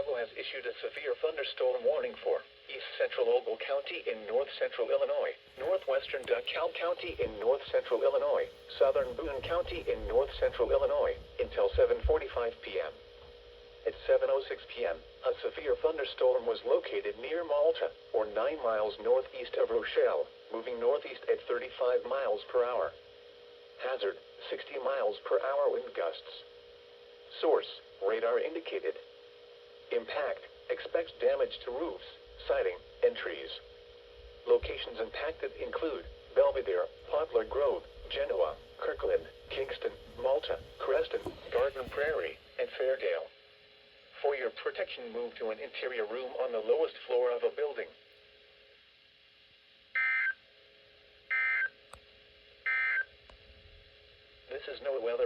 Chicago has issued a severe thunderstorm warning for east central Ogle County in north central Illinois, northwestern DeKalb County in north central Illinois, southern Boone County in north central Illinois, until 7:45 p.m. At 7:06 p.m., a severe thunderstorm was located near Malta, or 9 miles northeast of Rochelle, moving northeast at 35 miles per hour. Hazard, 60 miles per hour wind gusts. Source, radar indicated. Impact, expects damage to roofs, siding, and trees. Locations impacted include Belvedere, Poplar Grove, Genoa, Kirkland, Kingston, Malta, Creston, Garden Prairie, and Fairdale. For your protection, move to an interior room on the lowest floor of a building. This is no weather